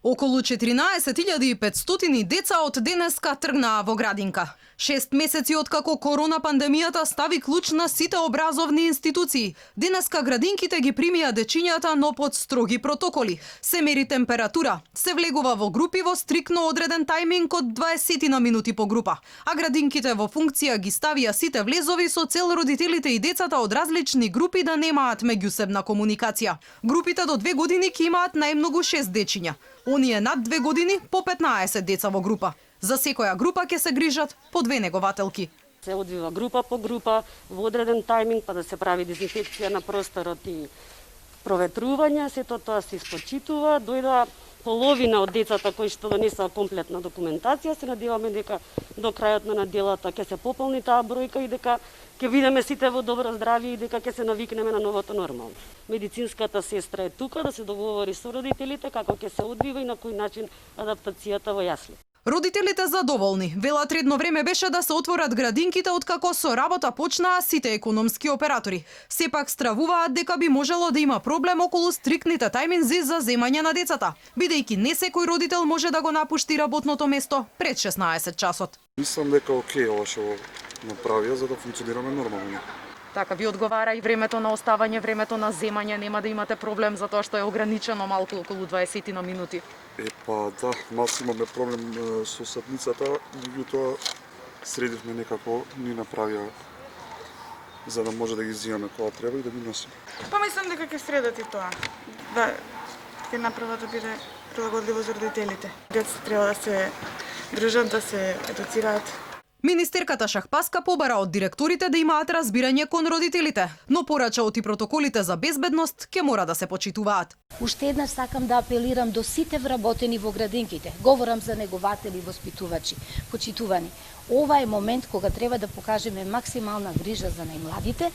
Околу 14.500 деца од денеска тргнаа во градинка. 6 месеци откако корона пандемијата стави клуч на сите образовни институции, денеска градинките ги примија дечињата, но под строги протоколи. Се мери температура, се влегува во групи во стрикно одреден тајминг од 20 на минути по група, а градинките во функција ги ставија сите влезови со цел родителите и децата од различни групи да немаат меѓусебна комуникација. Групите до 2 години ќе имаат најмногу 6 дечиња. Оние над 2 години по 15 деца во група. За секоја група ќе се грижат по 2 негователки. Се одвива група по група во одреден тајминг, па да се прави дезинфекција на просторот и проветрување, сето тоа се испочитува. Дојдоа половина од децата кои што донесоа комплетна документација, се надеваме дека до крајот на неделата ќе се пополни таа бројка и дека ќе видиме сите во добро здравје и дека ќе се навикнеме на новото нормално. Медицинската сестра е тука да се договори со родителите како ќе се одвива и на кој начин адаптацијата во јасли. Родителите задоволни. Велат редно време беше да се отворат градинките откако со работа почнаа сите економски оператори. Сепак стравуваат дека би можело да има проблем околу стрикните тајминзи за земање на децата, бидејќи не секој родител може да го напушти работното место пред 16 часот. Мислам дека окей ова што направија за да функционираме нормално. Така ви одговара и времето на оставање, времето на земање, нема да имате проблем затоа што е ограничено малку околу 20 на минути. Па да, малку имаме проблем со сатницата, меѓутоа средивме некако ни направија за да може да ги земаме кога треба и да ги носиме. Па мислам дека ќе средат и тоа. Да ќе направат да биде прилагодливо за родителите. Децата треба да се дружат, да се едуцираат. Министерката Шахпаска побара од директорите да имаат разбирање кон родителите, но порачаот и протоколите за безбедност ќе мора да се почитуваат. Уште еднаш сакам да апелирам до сите вработени во градинките. Говорам за негователи, воспитувачи, почитувани. Ова е момент кога треба да покажеме максимална грижа за најмладите.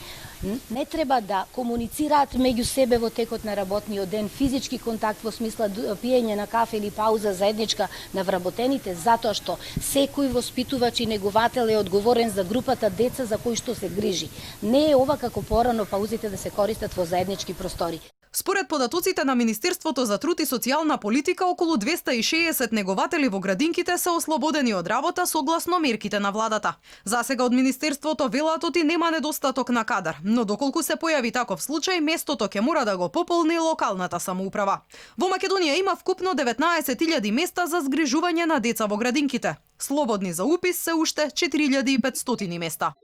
Не треба да комуницираат меѓу себе во текот на работниот ден, физички контакт во смисла пиење на кафе или пауза заедничка на вработените, затоа што секој воспитувач и неговател е одговорен за групата деца за кои што се грижи. Не е ова како порано паузите да се користат во заеднички простори. Според податоците на Министерството за труд и социјална политика, околу 260 негователи во градинките се ослободени од работа согласно мерките на владата. Засега од Министерството велат оти нема недостаток на кадар, но доколку се појави таков случај, местото ќе мора да го пополни локалната самоуправа. Во Македонија има вкупно 19.000 места за згрижување на деца во градинките. Слободни за упис се уште 4.500 места.